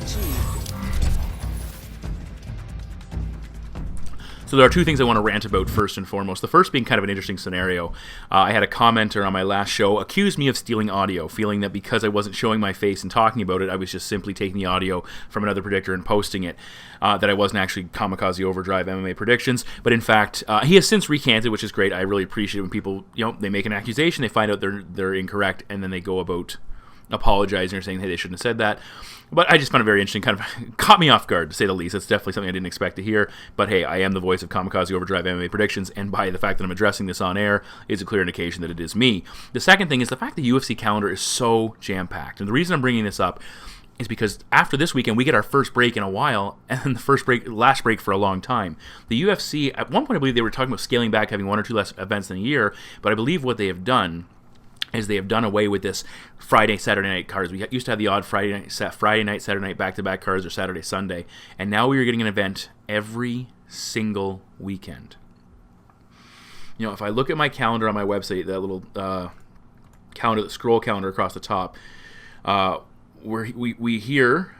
achieved. So there are two things I want to rant about first and foremost. The first being kind of an interesting scenario. I had a commenter on my last show accuse me of stealing audio, feeling that because I wasn't showing my face and talking about it, I was just simply taking the audio from another predictor and posting it, that I wasn't actually Kamikaze Overdrive MMA predictions. But in fact, he has since recanted, which is great. I really appreciate it when people, they make an accusation, they find out they're incorrect, and then they go about apologizing or saying, hey, they shouldn't have said that. But I just found it very interesting, kind of caught me off guard, to say the least. It's definitely something I didn't expect to hear. But hey, I am the voice of Kamikaze Overdrive MMA predictions, and by the fact that I'm addressing this on air is a clear indication that it is me. The second thing is the fact the UFC calendar is so jam-packed. And the reason I'm bringing this up is because after this weekend, we get our first break in a while, and the last break for a long time. The UFC, at one point I believe they were talking about scaling back, having one or two less events in a year, but I believe what they have done is they have done away with this Friday, Saturday night cards. We used to have the odd Friday night, Saturday night back-to-back cards, or Saturday, Sunday, and now we are getting an event every single weekend. If I look at my calendar on my website, that little scroll calendar across the top, we're here.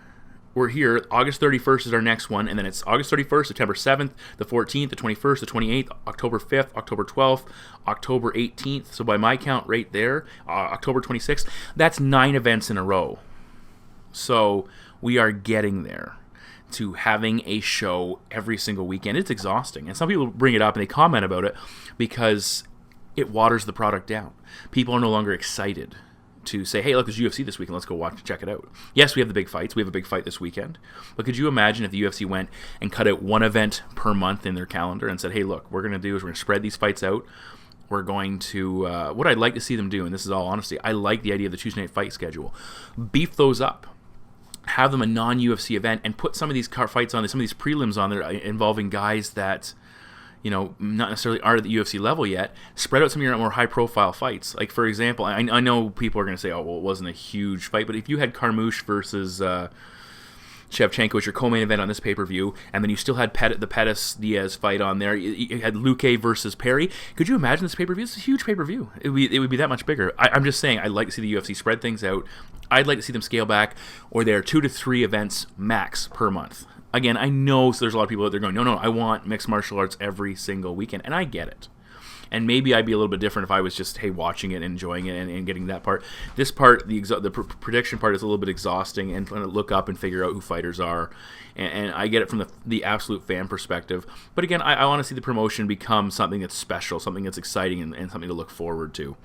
August 31st is our next one, and then it's August 31st, September 7th, the 14th, the 21st, the 28th, October 5th, October 12th, October 18th. So by my count right there, October 26th, that's 9 events in a row. So we are getting there to having a show every single weekend. It's exhausting, and some people bring it up and they comment about it because it waters the product down. People are no longer excited to say, hey, look, there's UFC this weekend, let's go check it out. Yes, we have the big fights. We have a big fight this weekend. But could you imagine if the UFC went and cut out one event per month in their calendar and said, hey, look, what we're going to do is we're going to spread these fights out. We're going to, what I'd like to see them do, and this is all honesty, I like the idea of the Tuesday night fight schedule. Beef those up. Have them a non-UFC event and put some of these fights on there, some of these prelims on there involving guys that not necessarily are at the UFC level yet. Spread out some of your more high-profile fights. Like, for example, I know people are going to say, oh, well, it wasn't a huge fight, but if you had Carmouche versus Shevchenko as your co-main event on this pay-per-view, and then you still had the Pettis-Diaz fight on there, you had Luque versus Perry, could you imagine this pay-per-view? It's a huge pay-per-view. It would be that much bigger. I'm just saying, I'd like to see the UFC spread things out. I'd like to see them scale back, or there are 2 to 3 events max per month. Again, I know there's a lot of people out there going, no, I want mixed martial arts every single weekend, and I get it. And maybe I'd be a little bit different if I was just, hey, watching it and enjoying it and getting that part. This part, the prediction part, is a little bit exhausting, and trying to look up and figure out who fighters are. And I get it from the absolute fan perspective. But again, I want to see the promotion become something that's special, something that's exciting, and something to look forward to.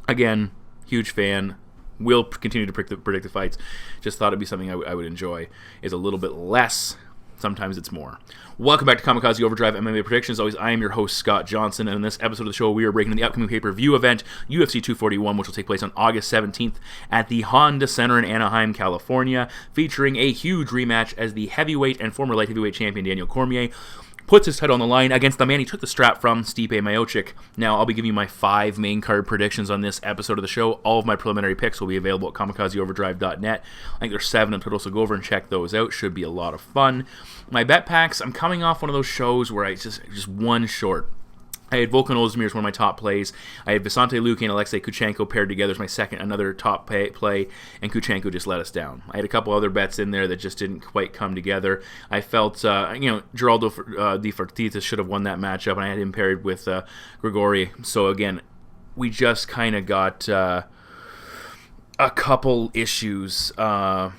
Again, huge fan. Will continue to predict the fights. Just thought it'd be something I would enjoy. Is a little bit less. Sometimes it's more. Welcome back to Kamikaze Overdrive MMA Predictions. As always, I am your host, Scott Johnson, and in this episode of the show, we are breaking the upcoming pay-per-view event, UFC 241, which will take place on August 17th at the Honda Center in Anaheim, California, featuring a huge rematch as the heavyweight and former light heavyweight champion Daniel Cormier puts his title on the line against the man he took the strap from, Stipe Miocic. Now, I'll be giving you my 5 main card predictions on this episode of the show. All of my preliminary picks will be available at kamikazeoverdrive.net. I think there's 7 in total, so go over and check those out. Should be a lot of fun. My bet packs, I'm coming off one of those shows where I just one short. I had Volkan Ozdemir as one of my top plays. I had Vicente Luque and Alexei Kuchenko paired together as my second, another top play, and Kuchenko just let us down. I had a couple other bets in there that just didn't quite come together. I felt, Geraldo Di Fertitta should have won that matchup, and I had him paired with Grigori. So again, we just kind of got a couple issues. That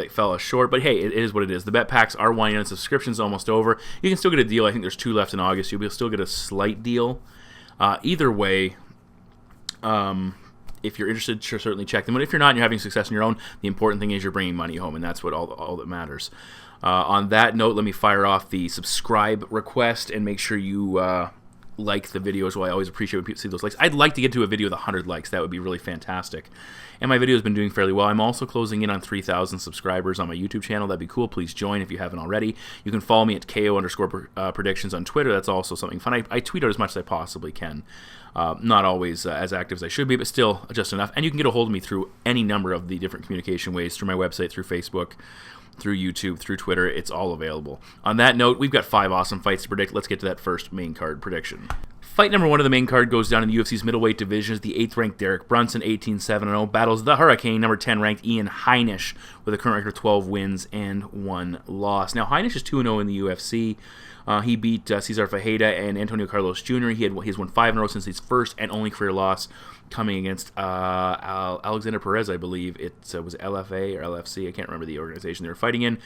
fell us short, but hey, it is what it is. The bet packs are winding down. Subscription's almost over. You can still get a deal. I think there's 2 left in August. You'll still get a slight deal. Either way, if you're interested, certainly check them. But if you're not and you're having success on your own, the important thing is you're bringing money home, and that's what all that matters. On that note, let me fire off the subscribe request and make sure you like the video as well. I always appreciate when people see those likes. I'd like to get to a video with 100 likes. That would be really fantastic. And my video has been doing fairly well. I'm also closing in on 3,000 subscribers on my YouTube channel. That'd be cool. Please join if you haven't already. You can follow me at KO_predictions on Twitter. That's also something fun. I tweet out as much as I possibly can. Not always as active as I should be, but still just enough. And you can get a hold of me through any number of the different communication ways, through my website, through Facebook, through YouTube, through Twitter. It's all available. On that note, we've got 5 awesome fights to predict. Let's get to that first main card prediction. Fight number 1 of the main card goes down in the UFC's middleweight division. The 8th-ranked Derek Brunson, 18-7-0, battles the Hurricane, number 10-ranked Ian Heinisch, with a current record of 12 wins and 1 loss. Now, Heinisch is 2-0 in the UFC. He beat Cesar Ferreira and Antonio Carlos Jr. He's won 5 in a row since his first and only career loss, coming against Alexander Perez, I believe. It was LFA or LFC. I can't remember the organization they were fighting in.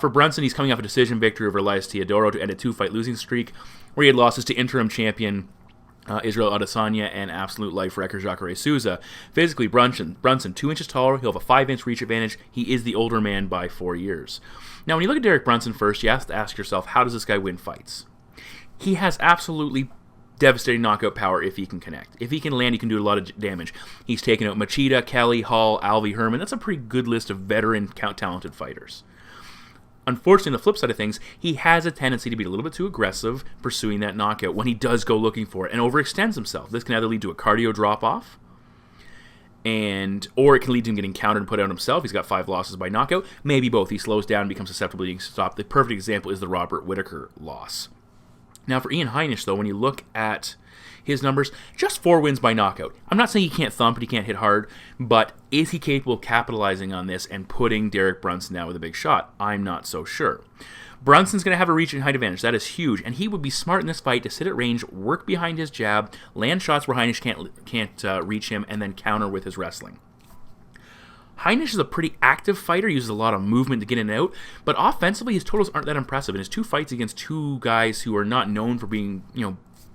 For Brunson, he's coming off a decision victory over Elias Teodoro to end a 2-fight losing streak, where he had losses to interim champion Israel Adesanya and absolute life wrecker Jacare Souza. Physically, Brunson 2 inches taller. He'll have a 5-inch reach advantage. He is the older man by 4 years. Now, when you look at Derek Brunson first, you have to ask yourself, how does this guy win fights? He has absolutely devastating knockout power if he can connect. If he can land, he can do a lot of damage. He's taken out Machida, Kelly, Hall, Alvey, Herman. That's a pretty good list of veteran, talented fighters. Unfortunately, on the flip side of things, he has a tendency to be a little bit too aggressive pursuing that knockout when he does go looking for it and overextends himself. This can either lead to a cardio drop-off, or it can lead to him getting countered and put out himself. He's got 5 losses by knockout. Maybe both. He slows down and becomes susceptible to being stopped. The perfect example is the Robert Whittaker loss. Now, for Ian Heinisch, though, when you look at his numbers, just 4 wins by knockout. I'm not saying he can't thump and he can't hit hard, but is he capable of capitalizing on this and putting Derek Brunson down with a big shot? I'm not so sure. Brunson's going to have a reach and height advantage. That is huge, and he would be smart in this fight to sit at range, work behind his jab, land shots where Heinisch can't reach him, and then counter with his wrestling. Heinisch is a pretty active fighter, uses a lot of movement to get in and out, but offensively his totals aren't that impressive. In his 2 fights against 2 guys who are not known for being,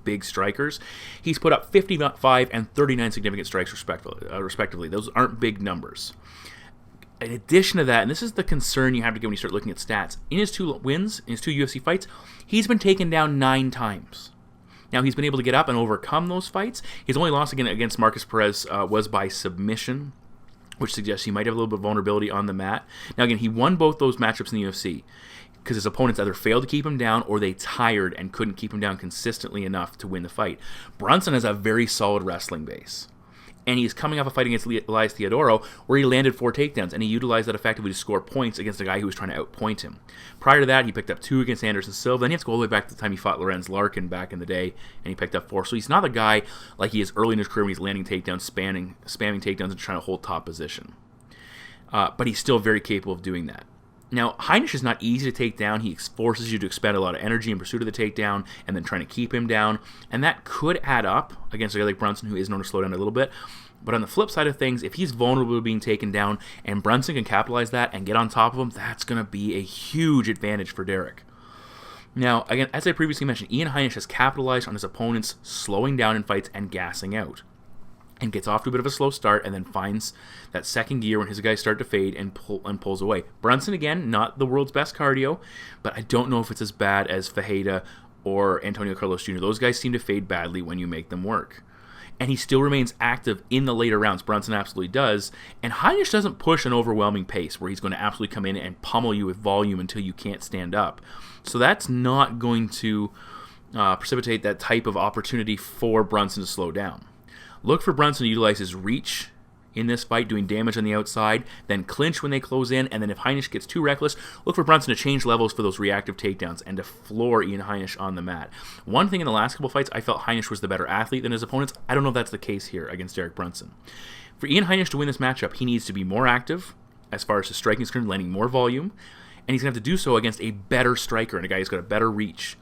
big strikers, he's put up 55 and 39 significant strikes respectively. Those aren't big numbers. In addition to that, and this is the concern you have to get when you start looking at stats, in his 2 wins, in his 2 UFC fights, he's been taken down 9 times. Now, he's been able to get up and overcome those fights. His only loss against Marcus Perez was by submission, which suggests he might have a little bit of vulnerability on the mat. Now, again, he won both those matchups in the UFC because his opponents either failed to keep him down or they tired and couldn't keep him down consistently enough to win the fight. Brunson has a very solid wrestling base, and he's coming off a fight against Elias Teodoro where he landed 4 takedowns, and he utilized that effectively to score points against a guy who was trying to outpoint him. Prior to that, he picked up 2 against Anderson Silva, and he has to go all the way back to the time he fought Lorenz Larkin back in the day, and he picked up 4. So he's not a guy like he is early in his career when he's landing takedowns, spamming takedowns, and trying to hold top position. But he's still very capable of doing that. Now, Heinisch is not easy to take down. He forces you to expend a lot of energy in pursuit of the takedown and then trying to keep him down. And that could add up against a guy like Brunson, who is known to slow down a little bit. But on the flip side of things, if he's vulnerable to being taken down and Brunson can capitalize that and get on top of him, that's going to be a huge advantage for Derek. Now, again, as I previously mentioned, Ian Heinisch has capitalized on his opponents slowing down in fights and gassing out, and gets off to a bit of a slow start and then finds that second gear when his guys start to fade and pulls away. Brunson, again, not the world's best cardio, but I don't know if it's as bad as Ferreira or Antonio Carlos Jr. Those guys seem to fade badly when you make them work. And he still remains active in the later rounds. Brunson absolutely does. And Heinisch doesn't push an overwhelming pace where he's going to absolutely come in and pummel you with volume until you can't stand up. So that's not going to precipitate that type of opportunity for Brunson to slow down. Look for Brunson to utilize his reach in this fight, doing damage on the outside, then clinch when they close in, and then if Heinisch gets too reckless, look for Brunson to change levels for those reactive takedowns and to floor Ian Heinisch on the mat. One thing in the last couple fights, I felt Heinisch was the better athlete than his opponents. I don't know if that's the case here against Derek Brunson. For Ian Heinisch to win this matchup, he needs to be more active as far as his striking is concerned, landing more volume, and he's going to have to do so against a better striker and a guy who's got a better reach.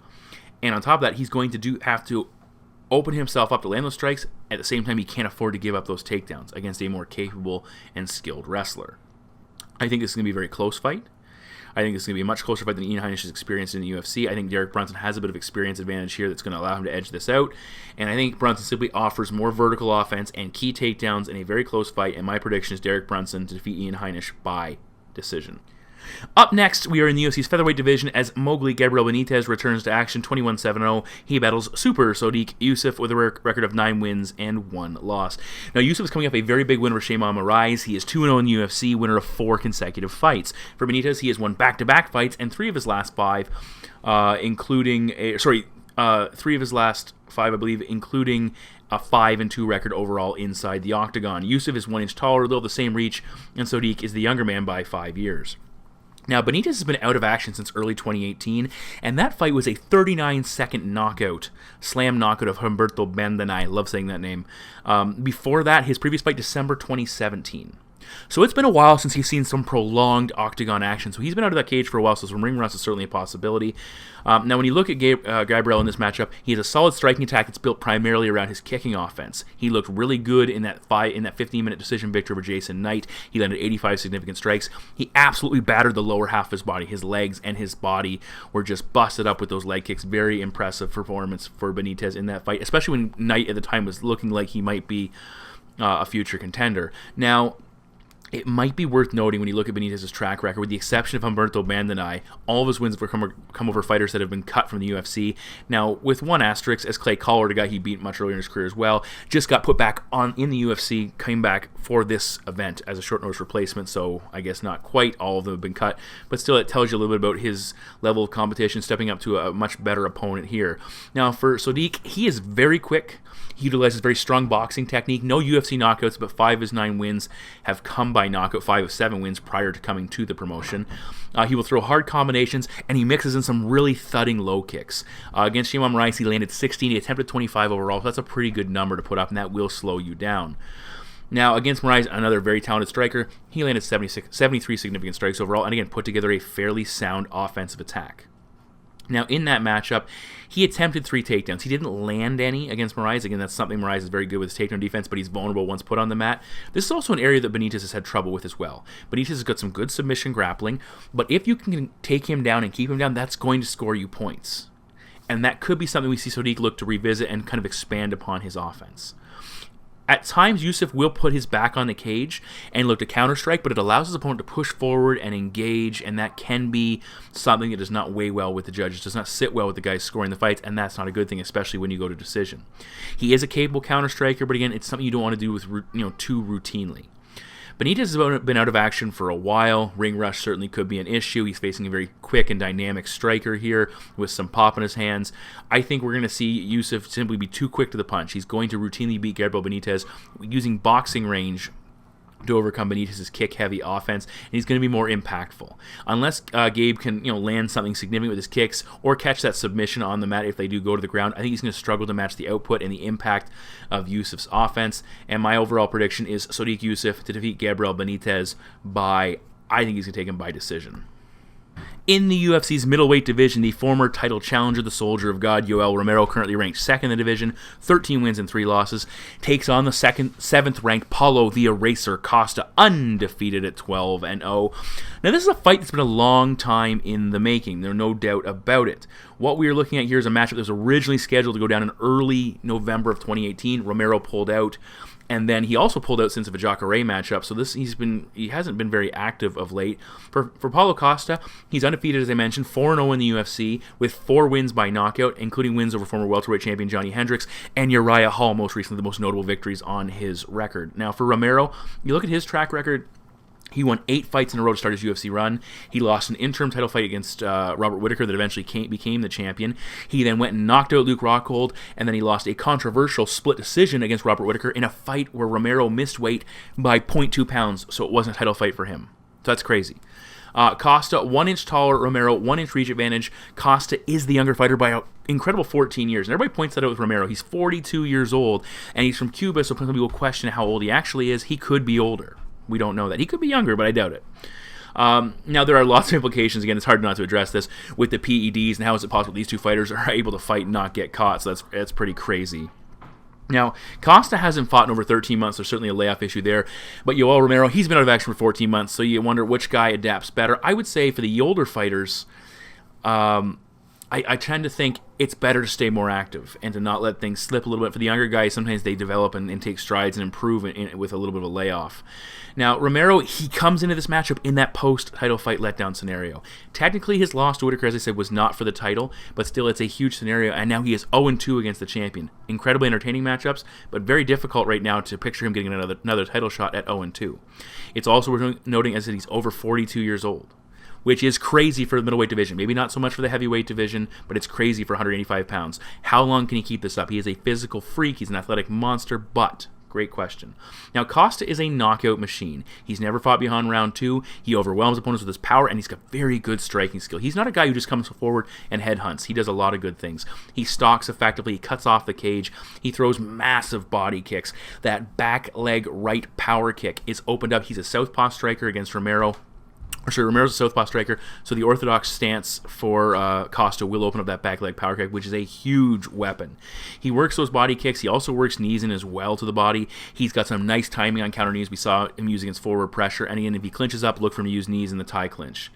And on top of that, he's going to have to open himself up to land those strikes. At the same time, he can't afford to give up those takedowns against a more capable and skilled wrestler. I think this is going to be a very close fight. I think this is going to be a much closer fight than Ian Heinisch's experience in the UFC. I think Derek Brunson has a bit of experience advantage here that's going to allow him to edge this out. And I think Brunson simply offers more vertical offense and key takedowns in a very close fight. And my prediction is Derek Brunson to defeat Ian Heinisch by decision. Up next, we are in the UFC's featherweight division as Mowgli Gabriel Benitez returns to action, 21-7-0. He battles Super Sodiq Yusuff with a record of 9 wins and 1 loss. Now, Yusuff is coming off a very big win over Shayman Moraes. He is 2-0 in the UFC, winner of 4 consecutive fights. For Benitez, he has won back-to-back fights, and 3 of his last 5, including a 3 of his last 5, I believe, including a 5-2 record overall inside the octagon. Yusuff is 1 inch taller, though the same reach, and Sodiq is the younger man by 5 years. Now, Benitez has been out of action since early 2018, and that fight was a 39-second knockout, slam knockout of Humberto Bandenay. I love saying that name. Before that, his previous fight, December 2017. So it's been a while since he's seen some prolonged octagon action. So he's been out of that cage for a while, so some ring rust is certainly a possibility. Now, when you look at Gabriel in this matchup, he has a solid striking attack that's built primarily around his kicking offense. He looked really good in that 15-minute decision victory over Jason Knight. He landed 85 significant strikes. He absolutely battered the lower half of his body. His legs and his body were just busted up with those leg kicks. Very impressive performance for Benitez in that fight, especially when Knight at the time was looking like he might be a future contender. Now, it might be worth noting when you look at Benitez's track record, with the exception of Humberto Bandenay, all of his wins have come over fighters that have been cut from the UFC. Now, with one asterisk, as Clay Collard, a guy he beat much earlier in his career as well, just got put back in the UFC, came back for this event as a short notice replacement, so I guess not quite all of them have been cut, but still it tells you a little bit about his level of competition, stepping up to a much better opponent here. Now, for Sodiq, he is very quick. He utilizes very strong boxing technique. No UFC knockouts, but 5 of his 9 wins have come by knockout. 5 of 7 wins prior to coming to the promotion. He will throw hard combinations, and he mixes in some really thudding low kicks. Against Shimon Moraes, he landed 16. He attempted 25 overall, so that's a pretty good number to put up, and that will slow you down. Now, against Moraes, another very talented striker, he landed 73 significant strikes overall, and again, put together a fairly sound offensive attack. Now, in that matchup, he attempted 3 takedowns. He didn't land any against Moraes. Again, that's something Moraes is very good with his takedown defense, but he's vulnerable once put on the mat. This is also an area that Benitez has had trouble with as well. Benitez has got some good submission grappling, but if you can take him down and keep him down, that's going to score you points. And that could be something we see Sodiq look to revisit and kind of expand upon his offense. At times, Yusuff will put his back on the cage and look to counter-strike, but it allows his opponent to push forward and engage, and that can be something that does not weigh well with the judges, does not sit well with the guys scoring the fights, and that's not a good thing, especially when you go to decision. He is a capable counter-striker, but again, it's something you don't want to do with too routinely. Benitez has been out of action for a while. Ring rush certainly could be an issue. He's facing a very quick and dynamic striker here with some pop in his hands. I think we're going to see Yusuff simply be too quick to the punch. He's going to routinely beat Gabriel Benitez using boxing range to overcome Benitez's kick-heavy offense, and he's going to be more impactful. Unless Gabe can land something significant with his kicks or catch that submission on the mat if they do go to the ground, I think he's going to struggle to match the output and the impact of Yusuff's offense. And my overall prediction is Sodiq Yusuff to defeat Gabriel Benitez I think he's going to take him by decision. In the UFC's middleweight division, the former title challenger, the Soldier of God, Yoel Romero, currently ranked 2nd in the division, 13 wins and 3 losses, takes on the 7th-ranked Paulo the Eraser Costa, undefeated at 12-0. Now, this is a fight that's been a long time in the making. There's no doubt about it. What we are looking at here is a matchup that was originally scheduled to go down in early November of 2018. Romero pulled out. And then he also pulled out since of a Drakkar matchup, so he hasn't been very active of late. For Paulo Costa, he's undefeated, as I mentioned, 4-0 in the UFC, with 4 wins by knockout, including wins over former welterweight champion Johnny Hendricks and Uriah Hall, most recently the most notable victories on his record. Now, for Romero, you look at his track record. He won 8 fights in a row to start his UFC run. He lost an interim title fight against Robert Whittaker that eventually became the champion. He then went and knocked out Luke Rockhold, and then he lost a controversial split decision against Robert Whittaker in a fight where Romero missed weight by 0.2 pounds, so it wasn't a title fight for him. So that's crazy. Costa, 1 inch taller, Romero, 1 inch reach advantage. Costa is the younger fighter by an incredible 14 years. And everybody points that out with Romero. He's 42 years old, and he's from Cuba, so some people question how old he actually is. He could be older. We don't know that. He could be younger, but I doubt it. Now, there are lots of implications. Again, it's hard not to address this with the PEDs and how is it possible these two fighters are able to fight and not get caught. So that's pretty crazy. Now, Costa hasn't fought in over 13 months. There's certainly a layoff issue there. But Yoel Romero, he's been out of action for 14 months, so you wonder which guy adapts better. I would say for the older fighters, I tend to think it's better to stay more active and to not let things slip a little bit. For the younger guys, sometimes they develop and take strides and improve with a little bit of a layoff. Now, Romero, he comes into this matchup in that post-title fight letdown scenario. Technically, his loss to Whittaker, as I said, was not for the title, but still, it's a huge scenario, and now he is 0-2 against the champion. Incredibly entertaining matchups, but very difficult right now to picture him getting another title shot at 0-2. It's also worth noting as that he's over 42 years old, which is crazy for the middleweight division. Maybe not so much for the heavyweight division, but it's crazy for 185 pounds. How long can he keep this up? He is a physical freak. He's an athletic monster, but Great question. Now, Costa is a knockout machine. He's never fought beyond round 2. He overwhelms opponents with his power, and he's got very good striking skill. He's not a guy who just comes forward and headhunts. He does a lot of good things. He stalks effectively. He cuts off the cage. He throws massive body kicks. That back leg right power kick is opened up. He's a southpaw striker against Romero. Romero's a southpaw striker, so the orthodox stance for Costa will open up that back leg power kick, which is a huge weapon. He works those body kicks. He also works knees in as well to the body. He's got some nice timing on counter knees. We saw him use against forward pressure, and again, if he clinches up, look for him to use knees in the tie clinch.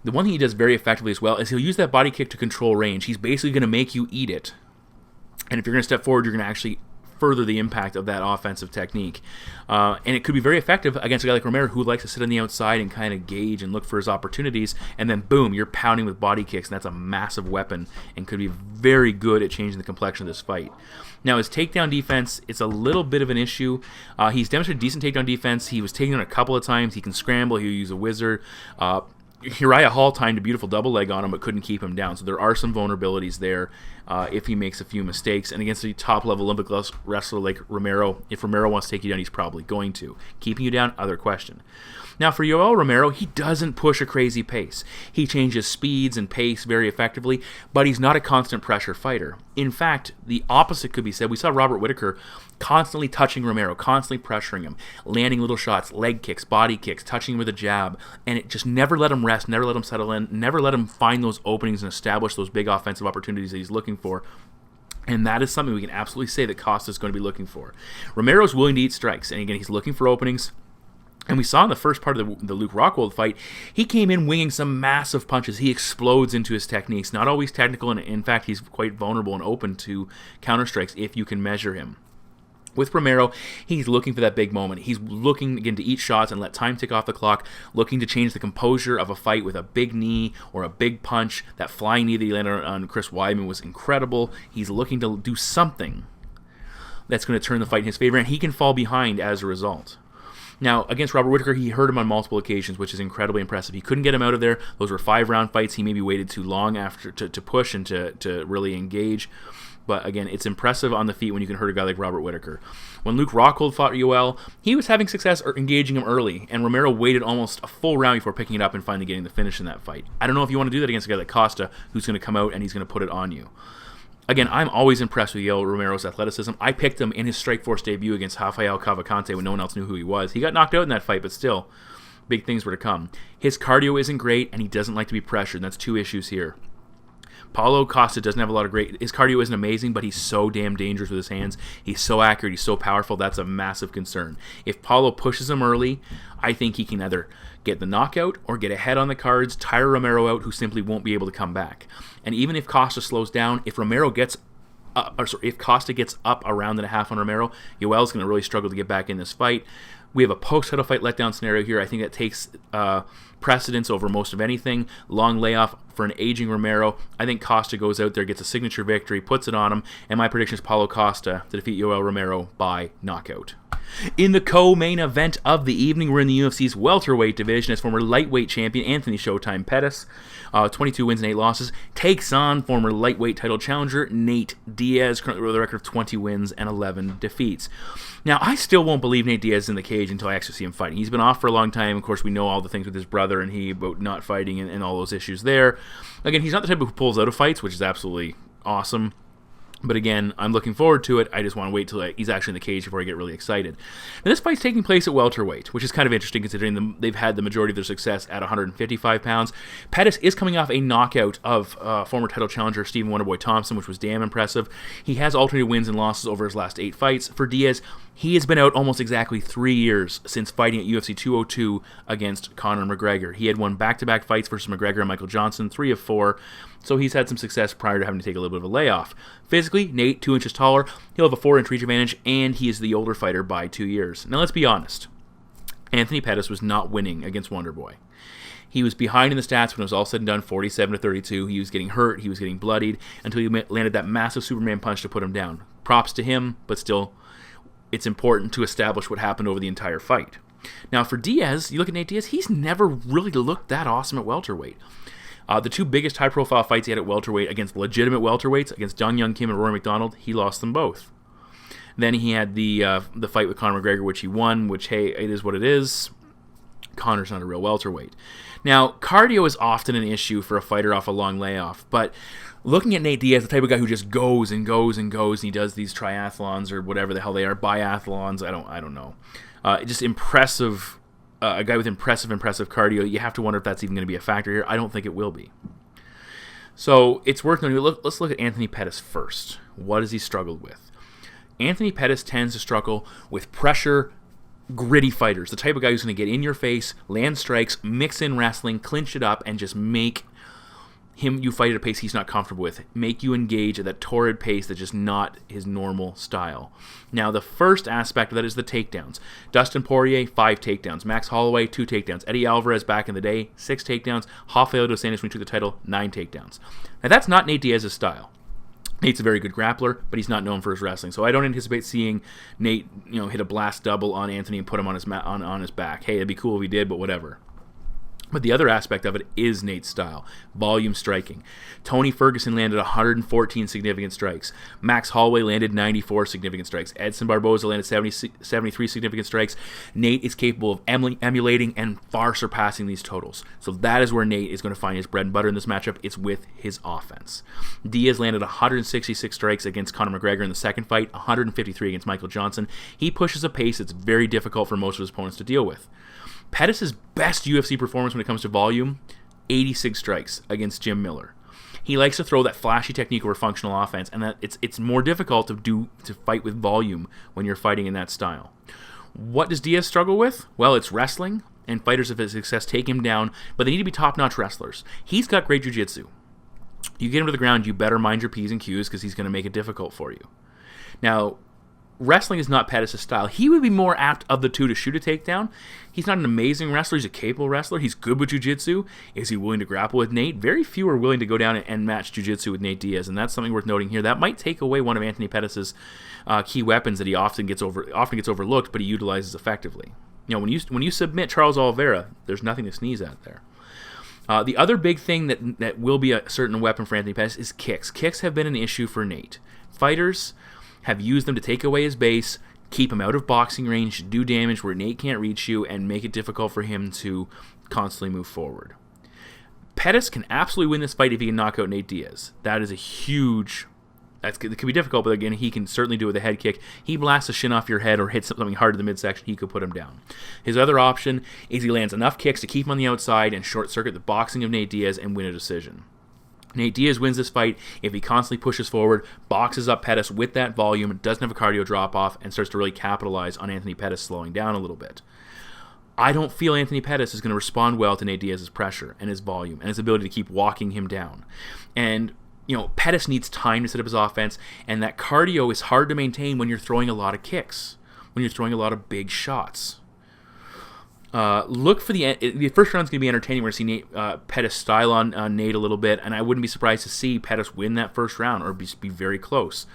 The one thing he does very effectively as well is he'll use that body kick to control range. He's basically going to make you eat it, and if you're going to step forward, you're going to actually further the impact of that offensive technique. And it could be very effective against a guy like Romero who likes to sit on the outside and kind of gauge and look for his opportunities, and then boom, you're pounding with body kicks, and that's a massive weapon and could be very good at changing the complexion of this fight. Now, his takedown defense, it's a little bit of an issue. He's demonstrated decent takedown defense. He was taken down a couple of times. He can scramble. He'll use a wizard. Uriah Hall timed a beautiful double leg on him but couldn't keep him down. So there are some vulnerabilities there if he makes a few mistakes. And against a top-level Olympic wrestler like Romero, if Romero wants to take you down, he's probably going to. Keeping you down, other question. Now, for Yoel Romero, he doesn't push a crazy pace. He changes speeds and pace very effectively, but he's not a constant pressure fighter. In fact, the opposite could be said. We saw Robert Whittaker constantly touching Romero, constantly pressuring him, landing little shots, leg kicks, body kicks, touching him with a jab, and it just never let him rest, never let him settle in, never let him find those openings and establish those big offensive opportunities that he's looking for. And that is something we can absolutely say that Costa is going to be looking for. Romero's willing to eat strikes, and again, he's looking for openings. And we saw in the first part of the Luke Rockhold fight, he came in winging some massive punches. He explodes into his techniques. Not always technical, and in fact, he's quite vulnerable and open to counter strikes if you can measure him. With Romero, he's looking for that big moment. He's looking, again, to eat shots and let time tick off the clock, looking to change the composure of a fight with a big knee or a big punch. That flying knee that he landed on Chris Weidman was incredible. He's looking to do something that's going to turn the fight in his favor, and he can fall behind as a result. Now, against Robert Whittaker, he hurt him on multiple occasions, which is incredibly impressive. He couldn't get him out of there. Those were 5-round fights. He maybe waited too long after to push and to really engage. But again, it's impressive on the feet when you can hurt a guy like Robert Whittaker. When Luke Rockhold fought Yoel, he was having success engaging him early, and Romero waited almost a full round before picking it up and finally getting the finish in that fight. I don't know if you want to do that against a guy like Costa, who's going to come out and he's going to put it on you. Again, I'm always impressed with Yoel Romero's athleticism. I picked him in his Strikeforce debut against Raphael Cavalcante when no one else knew who he was. He got knocked out in that fight, but still, big things were to come. His cardio isn't great, and he doesn't like to be pressured. That's two issues here. Paulo Costa doesn't have a lot of great... His cardio isn't amazing, but he's so damn dangerous with his hands. He's so accurate. He's so powerful. That's a massive concern. If Paulo pushes him early, I think he can either get the knockout or get ahead on the cards, tire Romero out, who simply won't be able to come back. And even if Costa slows down, if if Costa gets up a round and a half on Romero, Yoel's going to really struggle to get back in this fight. We have a post-title fight letdown scenario here. I think that takes precedence over most of anything. Long layoff for an aging Romero. I think Costa goes out there, gets a signature victory, puts it on him, and my prediction is Paulo Costa to defeat Yoel Romero by knockout. In the co-main event of the evening, we're in the UFC's welterweight division as former lightweight champion Anthony Showtime Pettis, 22 wins and 8 losses, takes on former lightweight title challenger Nate Diaz, currently with a record of 20 wins and 11 defeats. Now, I still won't believe Nate Diaz is in the cage until I actually see him fighting. He's been off for a long time. Of course, we know all the things with his brother and he about not fighting and all those issues there. Again, he's not the type who pulls out of fights, which is absolutely awesome. But again, I'm looking forward to it. I just want to wait till he's actually in the cage before I get really excited. Now, this fight's taking place at welterweight, which is kind of interesting considering they've had the majority of their success at 155 pounds. Pettis is coming off a knockout of former title challenger Stephen Wonderboy Thompson, which was damn impressive. He has alternated wins and losses over his last 8 fights. For Diaz, he has been out almost exactly 3 years since fighting at UFC 202 against Conor McGregor. He had won back-to-back fights versus McGregor and Michael Johnson, 3 of 4. So he's had some success prior to having to take a little bit of a layoff. Physically, Nate, 2 inches taller, he'll have a 4-inch reach advantage, and he is the older fighter by 2 years. Now let's be honest. Anthony Pettis was not winning against Wonderboy. He was behind in the stats when it was all said and done, 47-32. He was getting hurt, he was getting bloodied, until he landed that massive Superman punch to put him down. Props to him, but still, it's important to establish what happened over the entire fight. Now for Diaz, you look at Nate Diaz, he's never really looked that awesome at welterweight. The 2 biggest high-profile fights he had at welterweight against legitimate welterweights, against Dong Young Kim and Rory McDonald, he lost them both. Then he had the fight with Conor McGregor, which he won, which, hey, it is what it is. Conor's not a real welterweight. Now, cardio is often an issue for a fighter off a long layoff, but looking at Nate Diaz, the type of guy who just goes and goes and goes, and he does these triathlons or whatever the hell they are, biathlons, I don't know. Just impressive, a guy with impressive cardio. You have to wonder if that's even going to be a factor here. I don't think it will be. So it's worth noting. Let's look at Anthony Pettis first. What has he struggled with? Anthony Pettis tends to struggle with pressure, gritty fighters. The type of guy who's going to get in your face, land strikes, mix in wrestling, clinch it up, and just make you fight at a pace he's not comfortable with. Make you engage at that torrid pace that's just not his normal style. Now, the first aspect of that is the takedowns. Dustin Poirier, 5 takedowns. Max Holloway, 2 takedowns. Eddie Alvarez, back in the day, 6 takedowns. Raphael dos Anjos, when he took the title, 9 takedowns. Now, that's not Nate Diaz's style. Nate's a very good grappler, but he's not known for his wrestling. So I don't anticipate seeing Nate, hit a blast double on Anthony and put him on his on his back. Hey, it'd be cool if he did, but whatever. But the other aspect of it is Nate's style, volume striking. Tony Ferguson landed 114 significant strikes. Max Holloway landed 94 significant strikes. Edson Barboza landed 73 significant strikes. Nate is capable of emulating and far surpassing these totals. So that is where Nate is going to find his bread and butter in this matchup. It's with his offense. Diaz landed 166 strikes against Conor McGregor in the second fight, 153 against Michael Johnson. He pushes a pace that's very difficult for most of his opponents to deal with. Pettis' best UFC performance when it comes to volume, 86 strikes against Jim Miller. He likes to throw that flashy technique over functional offense, and that it's more difficult to fight with volume when you're fighting in that style. What does Diaz struggle with? Well, it's wrestling, and fighters of his success take him down, but they need to be top-notch wrestlers. He's got great jiu-jitsu. You get him to the ground, you better mind your P's and Q's because he's going to make it difficult for you. Now, wrestling is not Pettis' style. He would be more apt of the two to shoot a takedown. He's not an amazing wrestler. He's a capable wrestler. He's good with jiu-jitsu. Is he willing to grapple with Nate? Very few are willing to go down and match jiu-jitsu with Nate Diaz, and that's something worth noting here. That might take away one of Anthony Pettis' key weapons that he often gets overlooked, but he utilizes effectively. When you submit Charles Oliveira, there's nothing to sneeze at there. The other big thing that will be a certain weapon for Anthony Pettis is kicks. Kicks have been an issue for Nate. Fighters have used them to take away his base, keep him out of boxing range, do damage where Nate can't reach you, and make it difficult for him to constantly move forward. Pettis can absolutely win this fight if he can knock out Nate Diaz. That is a huge... it could be difficult, but again, he can certainly do it with a head kick. He blasts a shin off your head or hits something hard to the midsection, he could put him down. His other option is he lands enough kicks to keep him on the outside and short-circuit the boxing of Nate Diaz and win a decision. Nate Diaz wins this fight if he constantly pushes forward, boxes up Pettis with that volume, doesn't have a cardio drop-off, and starts to really capitalize on Anthony Pettis slowing down a little bit. I don't feel Anthony Pettis is going to respond well to Nate Diaz's pressure and his volume and his ability to keep walking him down. And, Pettis needs time to set up his offense, and that cardio is hard to maintain when you're throwing a lot of kicks, when you're throwing a lot of big shots. Look for the first round's going to be entertaining. We're going to see Pettis style on Nate a little bit, and I wouldn't be surprised to see Pettis win that first round or be very close.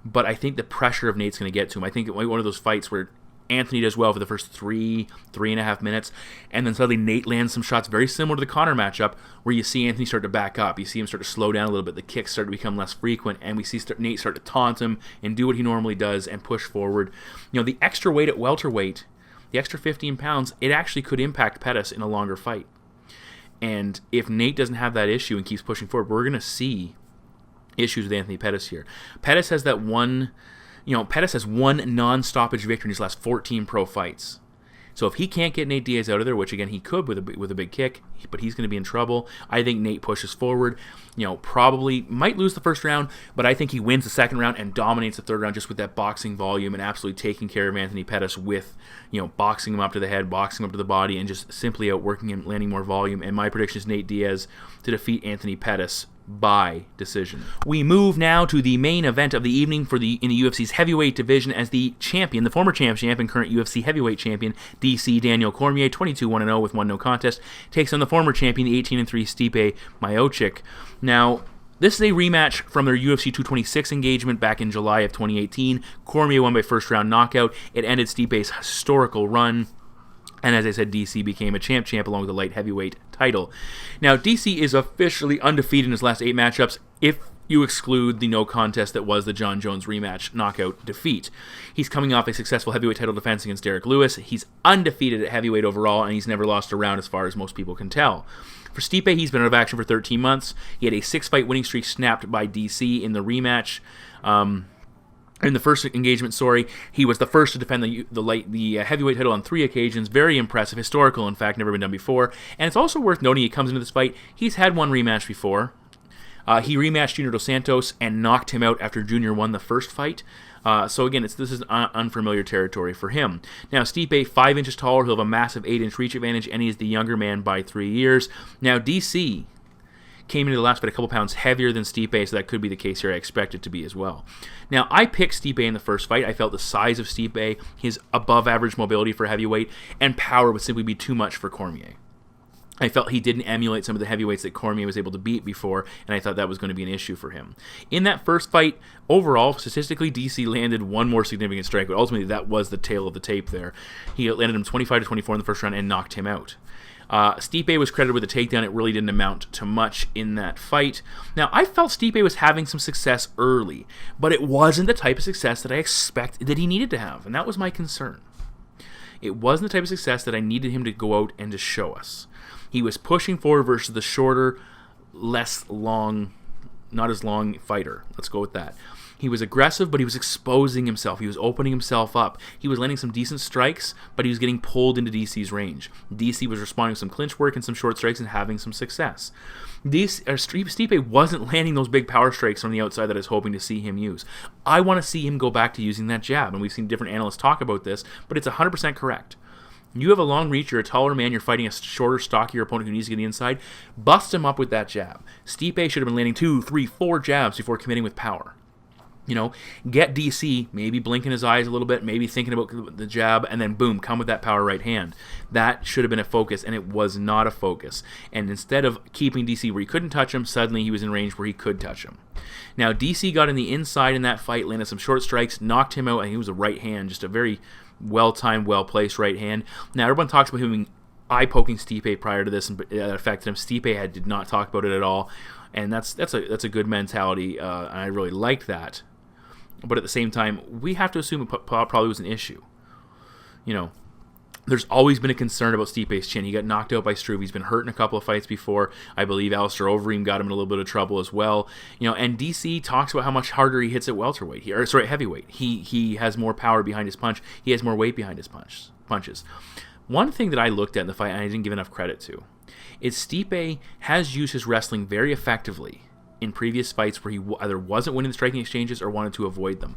But I think the pressure of Nate's going to get to him. I think it might be one of those fights where Anthony does well for the first 3.5 minutes, and then suddenly Nate lands some shots very similar to the Conor matchup where you see Anthony start to back up. You see him start to slow down a little bit. The kicks start to become less frequent, and we see Nate start to taunt him and do what he normally does and push forward. The extra weight at welterweight, the extra 15 pounds, it actually could impact Pettis in a longer fight. And if Nate doesn't have that issue and keeps pushing forward, we're going to see issues with Anthony Pettis here. Pettis has one non-stoppage victory in his last 14 pro fights. So if he can't get Nate Diaz out of there, which again he could with a big kick, but he's going to be in trouble. I think Nate pushes forward. Probably might lose the first round, but I think he wins the second round and dominates the third round just with that boxing volume and absolutely taking care of Anthony Pettis with, boxing him up to the head, boxing him up to the body, and just simply outworking him, landing more volume. And my prediction is Nate Diaz to defeat Anthony Pettis by decision. We move now to the main event of the evening in the UFC's heavyweight division as the former champ and current UFC heavyweight champion, DC Daniel Cormier, 22-1-0 with 1 no contest, takes on the former champion, the 18-3 Stipe Miocic. Now, this is a rematch from their UFC 226 engagement back in July of 2018. Cormier won by first round knockout. It ended Stipe's historical run. And as I said, DC became a champ along with the light heavyweight title. Now, DC is officially undefeated in his last 8 matchups. If you exclude the no contest that was the Jon Jones rematch knockout defeat. He's coming off a successful heavyweight title defense against Derek Lewis. He's undefeated at heavyweight overall, and he's never lost a round as far as most people can tell. For Stipe, he's been out of action for 13 months. He had a 6-fight winning streak snapped by DC in the rematch. In the first engagement, he was the first to defend the heavyweight title on 3 occasions. Very impressive, historical, in fact, never been done before. And it's also worth noting he comes into this fight. He's had one rematch before. He rematched Junior Dos Santos and knocked him out after Junior won the first fight. So again, this is unfamiliar territory for him. Now, Stipe, 5 inches taller, he'll have a massive 8-inch reach advantage, and he is the younger man by 3 years. Now, DC came into the last fight a couple pounds heavier than Stipe, so that could be the case here. I expect it to be as well. Now, I picked Stipe in the first fight. I felt the size of Stipe, his above-average mobility for heavyweight, and power would simply be too much for Cormier. I felt he didn't emulate some of the heavyweights that Cormier was able to beat before, and I thought that was going to be an issue for him. In that first fight, overall, statistically, DC landed one more significant strike, but ultimately that was the tail of the tape there. He landed him 25-24 in the first round and knocked him out. Stipe was credited with a takedown. It really didn't amount to much in that fight. Now, I felt Stipe was having some success early, but it wasn't the type of success that I expected that he needed to have, and that was my concern. It wasn't the type of success that I needed him to go out and to show us. He was pushing forward versus the shorter, not as long fighter. Let's go with that. He was aggressive, but he was exposing himself. He was opening himself up. He was landing some decent strikes, but he was getting pulled into DC's range. DC was responding to some clinch work and some short strikes and having some success. Stipe wasn't landing those big power strikes from the outside that I was hoping to see him use. I want to see him go back to using that jab, and we've seen different analysts talk about this, but it's 100% correct. You have a long reach, you're a taller man, you're fighting a shorter, stockier opponent who needs to get the inside. Bust him up with that jab. Stipe should have been landing 2, 3, 4 jabs before committing with power. Get DC, maybe blinking his eyes a little bit, maybe thinking about the jab, and then boom, come with that power right hand. That should have been a focus, and it was not a focus. And instead of keeping DC where he couldn't touch him, suddenly he was in range where he could touch him. Now, DC got in the inside in that fight, landed some short strikes, knocked him out, and he was a right hand, just a very well-timed, well-placed right hand. Now, everyone talks about him being eye-poking Stipe prior to this, and that affected him. Stipe did not talk about it at all, and that's a good mentality, and I really liked that. But at the same time, we have to assume it probably was an issue. There's always been a concern about Stipe's chin. He got knocked out by Struve. He's been hurt in a couple of fights before. I believe Alistair Overeem got him in a little bit of trouble as well. And DC talks about how much harder he hits at welterweight. Heavyweight. He has more power behind his punch. He has more weight behind his punches. One thing that I looked at in the fight, and I didn't give enough credit to, is Stipe has used his wrestling very effectively in previous fights where he either wasn't winning the striking exchanges or wanted to avoid them.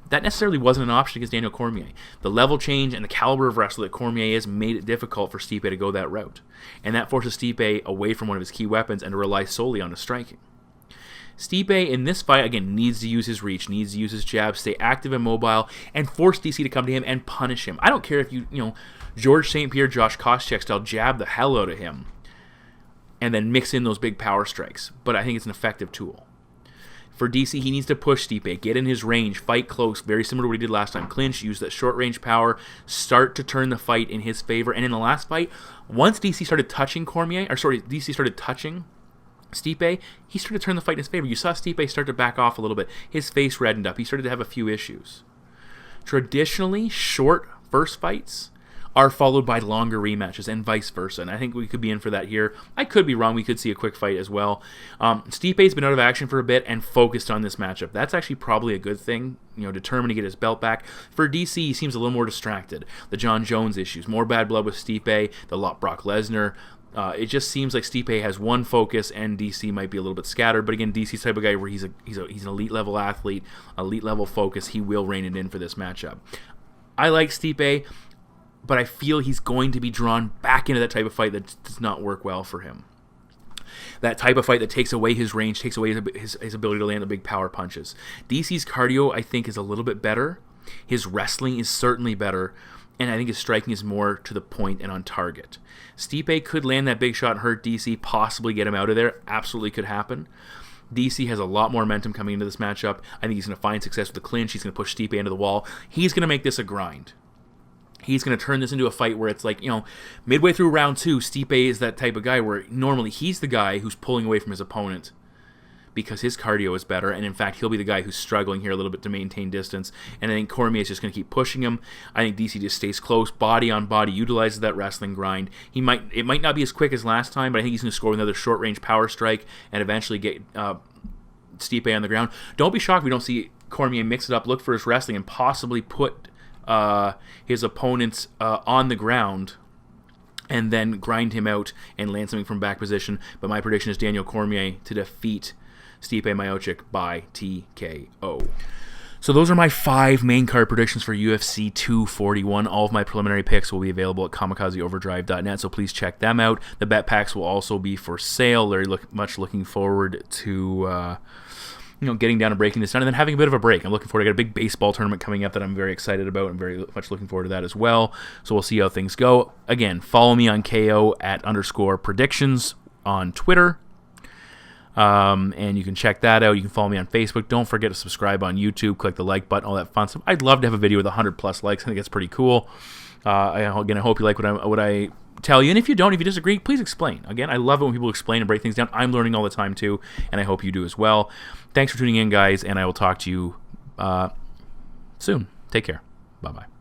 That necessarily wasn't an option against Daniel Cormier. The level change and the caliber of wrestler that Cormier is made it difficult for Stipe to go that route. And that forces Stipe away from one of his key weapons and to rely solely on his striking. Stipe, in this fight, again, needs to use his reach, needs to use his jab, stay active and mobile, and force DC to come to him and punish him. I don't care if George St. Pierre, Josh Koscheck style jab the hell out of him and then mix in those big power strikes. But I think it's an effective tool. For DC, he needs to push Stipe, get in his range, fight close, very similar to what he did last time. Clinch, use that short-range power, start to turn the fight in his favor. And in the last fight, once DC started touching DC started touching Stipe, he started to turn the fight in his favor. You saw Stipe start to back off a little bit. His face reddened up. He started to have a few issues. Traditionally, short first fights are followed by longer rematches and vice versa, and I think we could be in for that here. I could be wrong. We could see a quick fight as well. Stipe's been out of action for a bit and focused on this matchup. That's actually probably a good thing, determined to get his belt back. For DC, he seems a little more distracted. The Jon Jones issues, more bad blood with Stipe, the Brock Lesnar. It just seems like Stipe has one focus and DC might be a little bit scattered. But again, DC's the type of guy where he's an elite level athlete, elite level focus. He will rein it in for this matchup. I like Stipe, but I feel he's going to be drawn back into that type of fight that does not work well for him. That type of fight that takes away his range, takes away his ability to land the big power punches. DC's cardio, I think, is a little bit better. His wrestling is certainly better, and I think his striking is more to the point and on target. Stipe could land that big shot and hurt DC, possibly get him out of there. Absolutely could happen. DC has a lot more momentum coming into this matchup. I think he's going to find success with the clinch. He's going to push Stipe into the wall. He's going to make this a grind. He's going to turn this into a fight where it's like, midway through round 2, Stipe is that type of guy where normally he's the guy who's pulling away from his opponent because his cardio is better, and in fact, he'll be the guy who's struggling here a little bit to maintain distance. And I think Cormier is just going to keep pushing him. I think DC just stays close, body on body, utilizes that wrestling grind. It might not be as quick as last time, but I think he's going to score with another short-range power strike and eventually get Stipe on the ground. Don't be shocked if we don't see Cormier mix it up, look for his wrestling, and possibly put his opponents on the ground and then grind him out and land something from back position. But my prediction is Daniel Cormier to defeat Stipe Miocic by TKO. So those are my 5 main card predictions for UFC 241. All of my preliminary picks will be available at kamikazeoverdrive.net, so please check them out. The bet packs will also be for sale. Very much looking forward to getting down and breaking this down, and then having a bit of a break. I'm looking forward. I got a big baseball tournament coming up that I'm very excited about. I'm very much looking forward to that as well. So we'll see how things go. Again, follow me on KO @_predictions on Twitter. And you can check that out. You can follow me on Facebook. Don't forget to subscribe on YouTube. Click the like button, all that fun stuff. I'd love to have a video with 100+ likes. I think that's pretty cool. I hope you like what I tell you. And if you don't, if you disagree, please explain. Again, I love it when people explain and break things down. I'm learning all the time too, and I hope you do as well. Thanks for tuning in, guys, and I will talk to you soon. Take care. Bye-bye.